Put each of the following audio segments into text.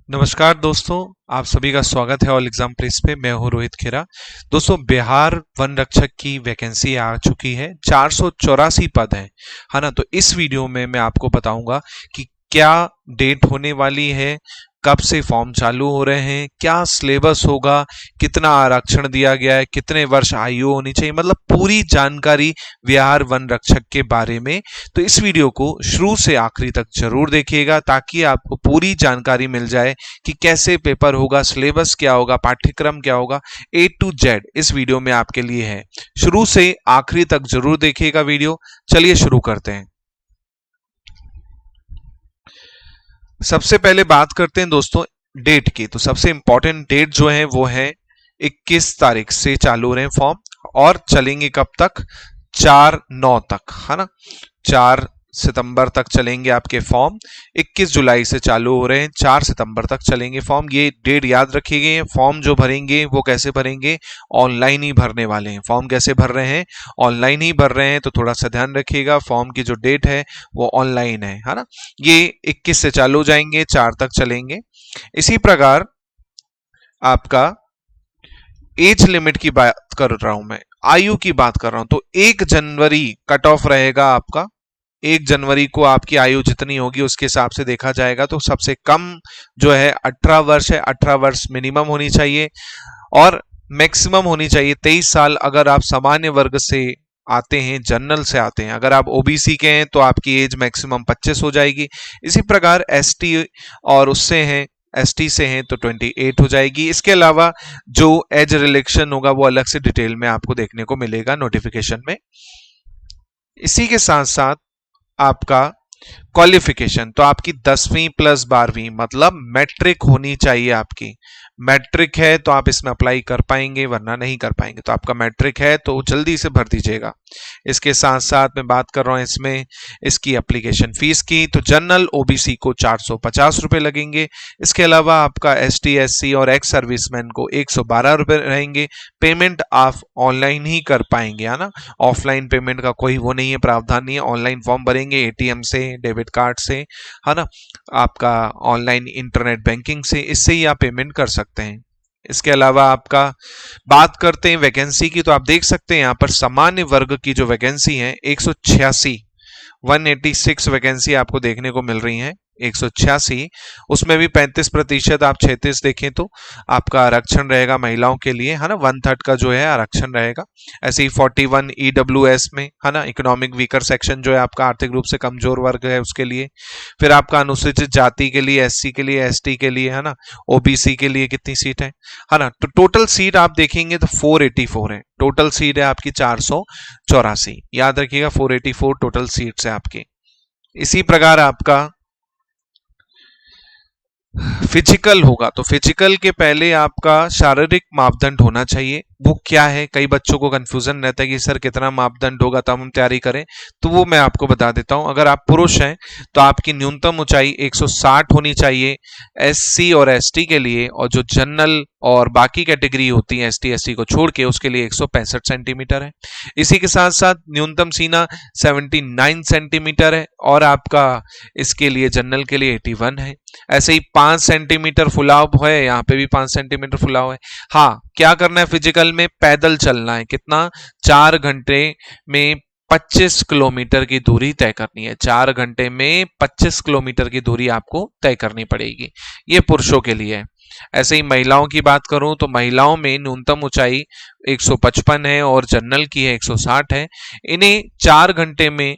नमस्कार दोस्तों, आप सभी का स्वागत है ऑल एग्जाम प्लेस पे। मैं हूं रोहित खेरा। दोस्तों, बिहार वन रक्षक की वैकेंसी आ चुकी है। 484 पद हैं, है ना। तो इस वीडियो में मैं आपको बताऊंगा कि क्या डेट होने वाली है, कब से फॉर्म चालू हो रहे हैं, क्या सिलेबस होगा, कितना आरक्षण दिया गया है, कितने वर्ष आयु होनी चाहिए, मतलब पूरी जानकारी बिहार वन रक्षक के बारे में। तो इस वीडियो को शुरू से आखिरी तक जरूर देखिएगा ताकि आपको पूरी जानकारी मिल जाए कि कैसे पेपर होगा, सिलेबस क्या होगा, पाठ्यक्रम क्या होगा। ए टू जेड इस वीडियो में आपके लिए है। शुरू से आखिरी तक जरूर देखिएगा वीडियो। चलिए शुरू करते हैं। सबसे पहले बात करते हैं दोस्तों डेट की। तो सबसे इंपॉर्टेंट डेट जो है वो है 21 तारीख से चालू हो रहे हैं फॉर्म, और चलेंगे कब तक? 4/9 तक, है ना। 4 सितंबर तक चलेंगे आपके फॉर्म। 21 जुलाई से चालू हो रहे हैं, 4 सितंबर तक चलेंगे फॉर्म। ये डेट याद रखिएगा। फॉर्म जो भरेंगे वो कैसे भरेंगे? ऑनलाइन ही भरने वाले हैं। फॉर्म कैसे भर रहे हैं? ऑनलाइन ही भर रहे हैं। तो थोड़ा सा ध्यान रखिएगा, फॉर्म की जो डेट है वो ऑनलाइन है ना। ये 21 से चालू हो जाएंगे, 4 तक चलेंगे। इसी प्रकार आपका एज लिमिट की बात कर रहा हूं मैं, आयु की बात कर रहा हूं। तो 1 जनवरी कट ऑफ रहेगा आपका। 1 जनवरी को आपकी आयु जितनी होगी उसके हिसाब से देखा जाएगा। तो सबसे कम जो है 18 वर्ष है। 18 वर्ष मिनिमम होनी चाहिए और मैक्सिमम होनी चाहिए 23 साल। अगर आप सामान्य वर्ग से आते हैं, जनरल से आते हैं, अगर आप ओबीसी के हैं तो आपकी एज मैक्सिमम 25 हो जाएगी। इसी प्रकार एसटी और उससे हैं, एसटी से हैं तो 28 हो जाएगी। इसके अलावा जो एज रिलेक्शन होगा वो अलग से डिटेल में आपको देखने को मिलेगा नोटिफिकेशन में। इसी के साथ साथ आपका क्वालिफिकेशन, तो आपकी 10वीं प्लस 12वीं मतलब मैट्रिक होनी चाहिए आपकी। मैट्रिक है तो आप इसमें अप्लाई कर पाएंगे, वरना नहीं कर पाएंगे। तो आपका मैट्रिक है तो जल्दी से भर दीजिएगा। इसके साथ साथ मैं बात कर रहा हूं इसमें इसकी एप्लीकेशन फीस की। तो जनरल ओबीसी को 450 रुपए लगेंगे। इसके अलावा आपका एसटी एससी और एक्स सर्विसमैन को 112 रुपए रहेंगे। पेमेंट आप ऑनलाइन ही कर पाएंगे, है ना। ऑफलाइन पेमेंट का कोई वो नहीं है, प्रावधान नहीं है। ऑनलाइन फॉर्म भरेंगे एटीएम से, डेबिट कार्ड से, है ना। आपका ऑनलाइन इंटरनेट बैंकिंग से, इससे ही आप पेमेंट कर सकते हैं। इसके अलावा आपका बात करते हैं वैकेंसी की। तो आप देख सकते हैं यहां पर सामान्य वर्ग की जो वैकेंसी है 186 वैकेंसी आपको देखने को मिल रही हैं। 186, उसमें भी 35% आप 36 देखें तो आपका आरक्षण रहेगा महिलाओं के लिए, है ना। 1/3 का जो है आरक्षण रहेगा। ऐसे ही 41 ईडब्ल्यूएस में, है ना, इकोनॉमिक वीकर सेक्शन जो है आपका आर्थिक रूप से कमजोर वर्ग है उसके लिए। फिर आपका अनुसूचित जाति के लिए, एससी के लिए, एसटी के लिए, है ना। ओबीसी के लिए कितनी सीट है ना। तो टोटल सीट आप देखेंगे तो 484 है। टोटल सीट है आपकी 484, याद रखिएगा 484 टोटल सीट्स है आपकी। इसी प्रकार आपका फिजिकल होगा। तो फिजिकल के पहले आपका शारीरिक मापदंड होना चाहिए। वो क्या है? कई बच्चों को कंफ्यूजन रहता है कि सर कितना मापदंड होगा तब हम तैयारी करें। तो वो मैं आपको बता देता हूं। अगर आप पुरुष हैं तो आपकी न्यूनतम ऊंचाई 160 होनी चाहिए एससी और एसटी के लिए, और जो जनरल और बाकी कैटेगरी होती है एसटी एससी को छोड़ के उसके लिए 165 सेंटीमीटर है। इसी के साथ साथ न्यूनतम सीना 79 सेंटीमीटर है, और आपका इसके लिए जनरल के लिए 81 है। ऐसे ही 5 सेंटीमीटर फुलाव है, यहाँ पे भी 5 सेंटीमीटर फुलाव है। हाँ, क्या करना है फिजिकल में? पैदल चलना है। कितना? 4 घंटे में 25 किलोमीटर की दूरी तय करनी है। 4 घंटे में 25 किलोमीटर की दूरी आपको तय करनी पड़ेगी। ये पुरुषों के लिए है। ऐसे ही महिलाओं की बात करूं तो महिलाओं में न्यूनतम ऊंचाई 155 है और जनरल की है 160 है। इन्हें 4 घंटे में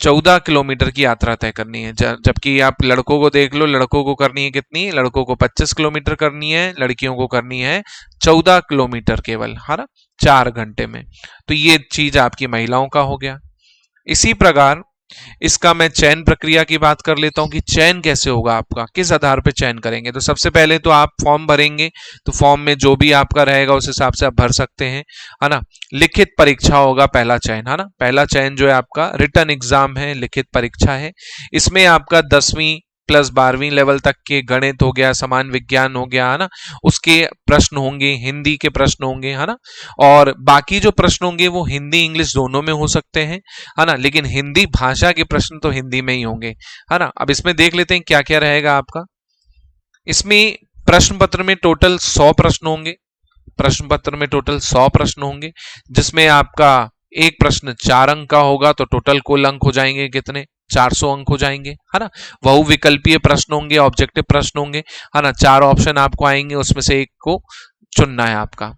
14 किलोमीटर की यात्रा तय करनी है। जबकि आप लड़कों को देख लो, लड़कों को करनी है कितनी? लड़कों को 25 किलोमीटर करनी है, लड़कियों को करनी है 14 किलोमीटर केवल, है ना, 4 घंटे में। तो ये चीज आपकी महिलाओं का हो गया। इसी प्रकार इसका मैं चयन प्रक्रिया की बात कर लेता हूं कि चयन कैसे होगा आपका, किस आधार पर चयन करेंगे। तो सबसे पहले तो आप फॉर्म भरेंगे, तो फॉर्म में जो भी आपका रहेगा उस हिसाब से आप भर सकते हैं, है ना। लिखित परीक्षा होगा पहला चयन, है ना। पहला चयन जो है आपका रिटन एग्जाम है, लिखित परीक्षा है। इसमें आपका 10वीं प्लस 12वीं लेवल तक के गणित हो गया, समान विज्ञान हो गया, है ना, उसके प्रश्न होंगे, हिंदी के प्रश्न होंगे, है ना। और बाकी जो प्रश्न होंगे वो हिंदी इंग्लिश दोनों में हो सकते हैं, है ना, लेकिन हिंदी भाषा के प्रश्न तो हिंदी में ही होंगे, है ना। अब इसमें देख लेते हैं क्या क्या रहेगा आपका। इसमें प्रश्न पत्र में टोटल 100 प्रश्न होंगे। प्रश्न पत्र में टोटल 100 प्रश्न होंगे, जिसमें आपका एक प्रश्न 4 अंक का होगा, तो टोटल कुल अंक हो जाएंगे कितने? 400 अंक हो जाएंगे, है ना। बहुविकल्पीय प्रश्न होंगे, ऑब्जेक्टिव प्रश्न होंगे, है ना। 4 ऑप्शन आपको आएंगे, उसमें से एक को चुनना है आपका।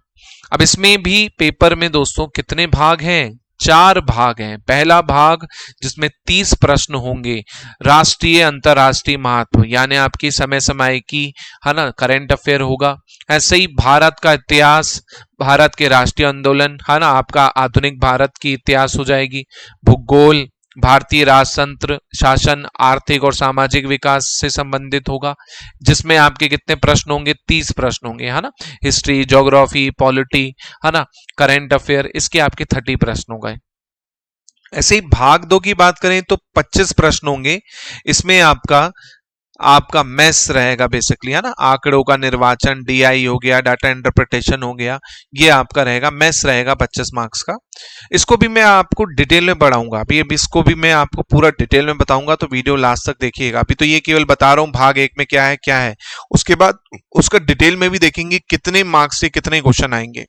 अब इसमें भी पेपर में दोस्तों कितने भाग हैं? 4 भाग हैं। पहला भाग जिसमें 30 प्रश्न होंगे, राष्ट्रीय अंतरराष्ट्रीय महत्व, यानी आपकी समय समय की, है ना, करंट अफेयर होगा। ऐसे ही भारत का इतिहास, भारत के राष्ट्रीय आंदोलन, है ना, आपका आधुनिक भारत की इतिहास हो जाएगी। भूगोल, भारतीय राजतंत्र शासन, आर्थिक और सामाजिक विकास से संबंधित होगा, जिसमें आपके कितने प्रश्न होंगे? 30 प्रश्न होंगे, है ना। हिस्ट्री, ज्योग्राफी, पॉलिटी, है ना, करंट अफेयर, इसके आपके 30 प्रश्न हो गए। ऐसे ही भाग 2 की बात करें तो 25 प्रश्न होंगे। इसमें आपका आपका मैथ्स रहेगा बेसिकली, है ना। आंकड़ों का निर्वाचन, डीआई हो गया, डाटा इंटरप्रिटेशन हो गया, ये आपका रहेगा। मैथ्स रहेगा 25 मार्क्स का। इसको भी मैं आपको डिटेल में बढ़ाऊंगा, अभी इसको भी मैं आपको पूरा डिटेल में बताऊंगा, तो वीडियो लास्ट तक देखिएगा। अभी तो ये केवल बता रहा हूं भाग 1 में क्या है, उसके बाद उसका डिटेल में भी देखेंगे कितने मार्क्स से कितने क्वेश्चन आएंगे।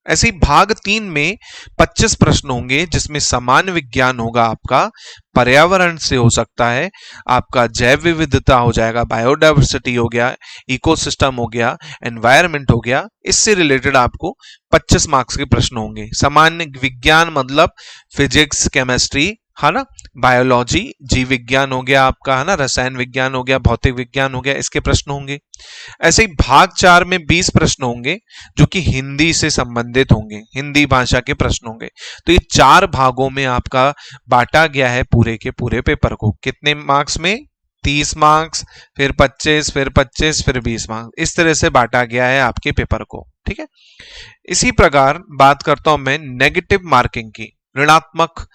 ऐसे ही भाग 3 में 25 प्रश्न होंगे, जिसमें सामान्य विज्ञान होगा आपका, पर्यावरण से हो सकता है, आपका जैव विविधता हो जाएगा, बायोडाइवर्सिटी हो गया, इकोसिस्टम हो गया, एनवायरनमेंट हो गया, इससे रिलेटेड आपको 25 मार्क्स के प्रश्न होंगे। सामान्य विज्ञान मतलब फिजिक्स, केमिस्ट्री, है ना, बायोलॉजी, जीव विज्ञान हो गया आपका, है ना, रसायन विज्ञान हो गया, भौतिक विज्ञान हो गया, इसके प्रश्न होंगे। ऐसे ही भाग 4 में 20 प्रश्न होंगे, जो कि हिंदी से संबंधित होंगे, हिंदी भाषा के प्रश्न होंगे। तो ये 4 भागों में आपका बांटा गया है पूरे के पूरे पेपर को। कितने मार्क्स में? 30 मार्क्स, फिर 25, फिर 25, फिर 20 मार्क्स, इस तरह से बांटा गया है आपके पेपर को, ठीक है। इसी प्रकार बात करता हूं मैं नेगेटिव मार्किंग की, ऋणात्मक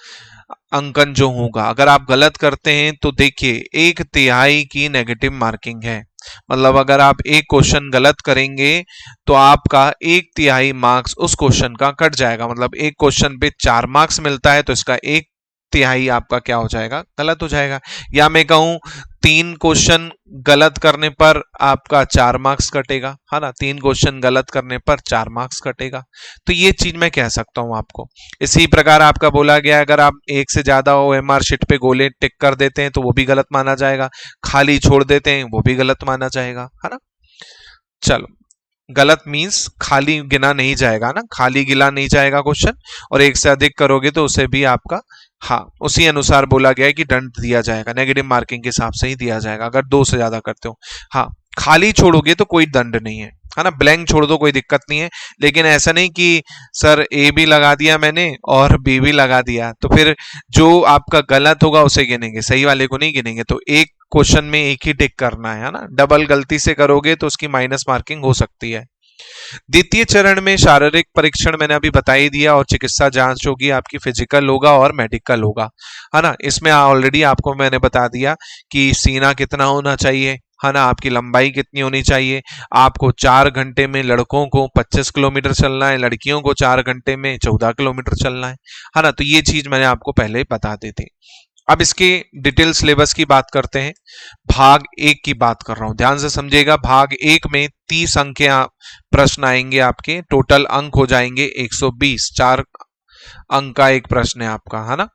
अंकन जो होगा, अगर आप गलत करते हैं तो देखिए 1/3 की नेगेटिव मार्किंग है। मतलब अगर आप एक क्वेश्चन गलत करेंगे तो आपका 1/3 मार्क्स उस क्वेश्चन का कट जाएगा। मतलब एक क्वेश्चन पे 4 मार्क्स मिलता है, तो इसका 1/3 आपका क्या हो जाएगा? गलत हो जाएगा। या मैं कहूं 3 क्वेश्चन गलत करने पर आपका 4 मार्क्स कटेगा, है ना। 3 क्वेश्चन गलत करने पर 4 मार्क्स कटेगा। तो ये चीज मैं कह सकता हूं आपको। इसी प्रकार आपका बोला गया, अगर आप एक से ज्यादा ओएमआर शीट पे गोले टिक कर देते हैं तो वो भी गलत माना जाएगा, खाली छोड़ देते हैं वो भी गलत माना जाएगा, है ना। चलो, गलत मीन्स खाली गिना नहीं जाएगा ना, खाली गिना नहीं जाएगा क्वेश्चन, और एक से अधिक करोगे तो उसे भी आपका, हाँ, उसी अनुसार बोला गया है कि दंड दिया जाएगा, नेगेटिव मार्किंग के हिसाब से ही दिया जाएगा अगर 2 से ज्यादा करते हो। हाँ, खाली छोड़ोगे तो कोई दंड नहीं है ना, ब्लैंक छोड़ दो कोई दिक्कत नहीं है। लेकिन ऐसा नहीं कि सर ए भी लगा दिया मैंने और बी भी लगा दिया, तो फिर जो आपका गलत होगा उसे गिनेंगे, सही वाले को नहीं गिनेंगे। तो एक क्वेश्चन में एक ही टिक करना है ना, डबल गलती से करोगे तो उसकी माइनस मार्किंग हो सकती है। द्वितीय चरण में शारीरिक परीक्षण मैंने अभी बता ही दिया, और चिकित्सा जांच होगी आपकी, फिजिकल होगा और मेडिकल होगा, है ना। इसमें ऑलरेडी आपको मैंने बता दिया कि सीना कितना होना चाहिए, है ना, आपकी लंबाई कितनी होनी चाहिए। आपको 4 घंटे में लड़कों को 25 किलोमीटर चलना है, लड़कियों को 4 घंटे में 14 किलोमीटर चलना है ना। तो ये चीज मैंने आपको पहले ही बता दी थी। अब इसके डिटेल सिलेबस की बात करते हैं। भाग 1 की बात कर रहा हूं, ध्यान से समझिएगा। भाग 1 में 30 अंक के प्रश्न आएंगे आपके, टोटल अंक हो जाएंगे 120, 4 अंक का एक प्रश्न है आपका, है ना।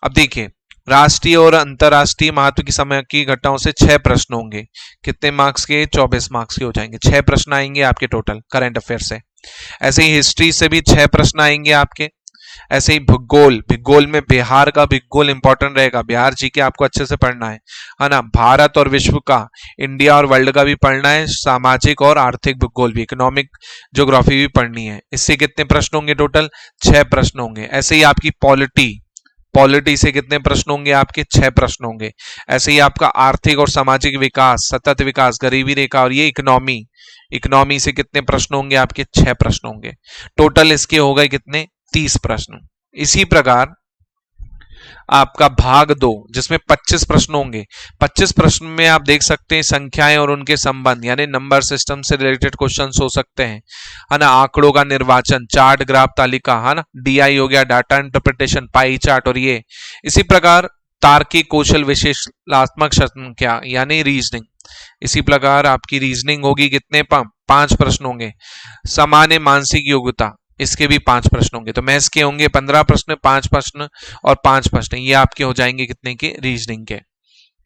अब देखिए, राष्ट्रीय और अंतरराष्ट्रीय महत्व की समय की घटनाओं से 6 प्रश्न होंगे। कितने मार्क्स के? 24 मार्क्स के हो जाएंगे। 6 प्रश्न आएंगे आपके टोटल करंट अफेयर से। ऐसे ही हिस्ट्री से भी 6 प्रश्न आएंगे आपके। ऐसे ही भूगोल, भूगोल में बिहार का भूगोल इंपॉर्टेंट रहेगा, बिहार जी के आपको अच्छे से पढ़ना है ना। भारत और विश्व का, इंडिया और वर्ल्ड का भी पढ़ना है। सामाजिक और आर्थिक भूगोल भी, इकोनॉमिक ज्योग्राफी भी पढ़नी है। इससे कितने प्रश्न होंगे? टोटल 6 प्रश्न होंगे। ऐसे ही आपकी पॉलिटी, पॉलिटी से कितने प्रश्न होंगे? आपके 6 प्रश्न होंगे। ऐसे ही आपका आर्थिक और सामाजिक विकास, सतत विकास, गरीबी रेखा, और ये इकोनॉमी, इकोनॉमी से कितने प्रश्न होंगे? आपके 6 प्रश्न होंगे। टोटल इसके हो गए कितने? 30 प्रश्न। इसी प्रकार आपका भाग 2 जिसमें 25 प्रश्न होंगे। 25 प्रश्न में आप देख सकते हैं संख्याएं और उनके संबंध, यानी नंबर सिस्टम से रिलेटेड क्वेश्चंस हो सकते हैं, है ना। आंकड़ों का निर्वाचन, चार्ट, ग्राफ, तालिका, है ना। डीआई हो गया, डाटा इंटरप्रिटेशन, पाई चार्ट, और ये इसी प्रकार तार्किक कौशल, विश्लेषणात्मक संख्या यानी रीजनिंग, इसी प्रकार आपकी रीजनिंग होगी, कितने 5 प्रश्न होंगे। सामान्य मानसिक योग्यता, इसके भी 5 प्रश्न होंगे। तो मैथ्स के होंगे 15 प्रश्न, 5 प्रश्न और 5 प्रश्न, ये आपके हो जाएंगे कितने के, रीजनिंग के।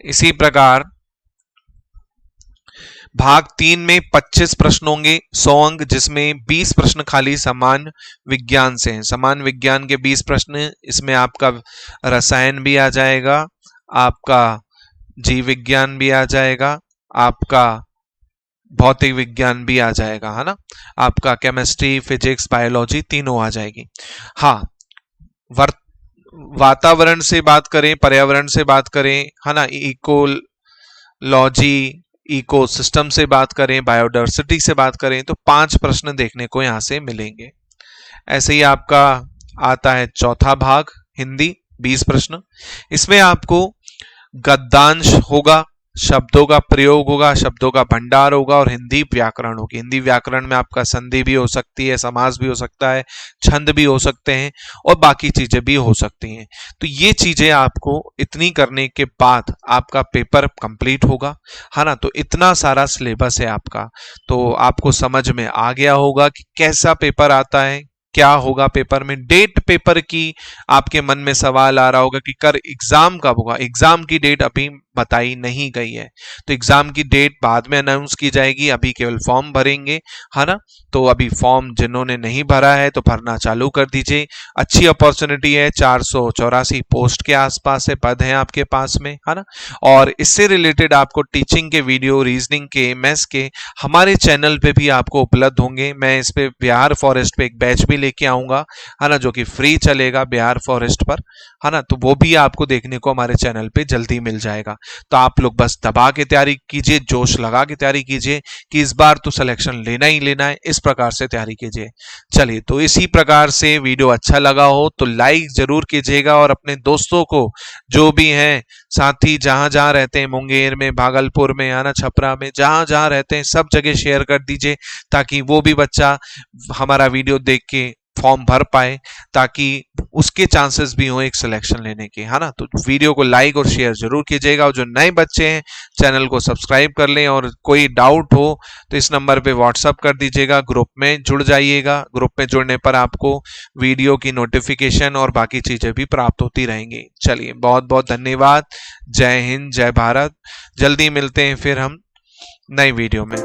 इसी प्रकार भाग 3 में 25 प्रश्न होंगे, 100 अंक, जिसमें 20 प्रश्न खाली समान विज्ञान से हैं। समान विज्ञान के 20 प्रश्न, इसमें आपका रसायन भी आ जाएगा, आपका जीव विज्ञान भी आ जाएगा, आपका भौतिक विज्ञान भी आ जाएगा, है ना, आपका केमिस्ट्री, फिजिक्स, बायोलॉजी तीनों आ जाएगी। हाँ, वातावरण से बात करें, पर्यावरण से बात करें, है ना, इकोलॉजी, इकोसिस्टम से बात करें, बायोडायवर्सिटी से बात करें, तो 5 प्रश्न देखने को यहां से मिलेंगे। ऐसे ही आपका आता है चौथा भाग, हिंदी, 20 प्रश्न। इसमें आपको गद्यांश होगा, शब्दों का प्रयोग होगा, शब्दों का भंडार होगा और हिंदी व्याकरण होगी। हिंदी व्याकरण में आपका संधि भी हो सकती है, समास भी हो सकता है, छंद भी हो सकते हैं और बाकी चीजें भी हो सकती हैं। तो ये चीजें आपको इतनी करने के बाद आपका पेपर कंप्लीट होगा, है ना। तो इतना सारा सिलेबस है आपका, तो आपको समझ में आ गया होगा कि कैसा पेपर आता है, क्या होगा पेपर में। डेट पेपर की आपके मन में सवाल आ रहा होगा कि कर एग्जाम कब होगा। एग्जाम की डेट अभी बताई नहीं गई है, तो एग्जाम की डेट बाद में अनाउंस की जाएगी, अभी केवल फॉर्म भरेंगे, है ना। तो अभी फॉर्म जिन्होंने नहीं भरा है तो भरना चालू कर दीजिए। अच्छी अपॉर्चुनिटी है, 484 पोस्ट के आसपास है, पद हैं आपके पास में, है ना। और इससे रिलेटेड आपको टीचिंग के वीडियो, रीजनिंग के, मैथ्स के हमारे चैनल पे भी आपको उपलब्ध होंगे। मैं इस पे बिहार फॉरेस्ट पे एक बैच भी लेके आऊंगा, है ना, जो कि फ्री चलेगा बिहार फॉरेस्ट पर, है ना। तो वो भी आपको देखने को हमारे चैनल पे जल्दी मिल जाएगा। तो आप लोग बस दबा के तैयारी कीजिए, जोश लगा के तैयारी कीजिए कि इस बार तो सिलेक्शन लेना ही लेना है, इस प्रकार से तैयारी कीजिए। चलिए, तो इसी प्रकार से वीडियो अच्छा लगा हो तो लाइक जरूर कीजिएगा और अपने दोस्तों को, जो भी हैं साथी, जहां जहां रहते हैं, मुंगेर में, भागलपुर में, आना, छपरा में, जहां जहां रहते हैं सब जगह शेयर कर दीजिए, ताकि वो भी बच्चा हमारा वीडियो देख के फॉर्म भर पाए, ताकि उसके चांसेस भी हो एक सिलेक्शन लेने के, है ना। तो वीडियो को लाइक और शेयर जरूर कीजिएगा और जो नए बच्चे हैं चैनल को सब्सक्राइब कर लें। और कोई डाउट हो तो इस नंबर पे व्हाट्सअप कर दीजिएगा, ग्रुप में जुड़ जाइएगा। ग्रुप में जुड़ने पर आपको वीडियो की नोटिफिकेशन और बाकी चीजें भी प्राप्त होती रहेंगी। चलिए, बहुत बहुत धन्यवाद। जय हिंद, जय भारत। जल्दी मिलते हैं फिर हम नई वीडियो में।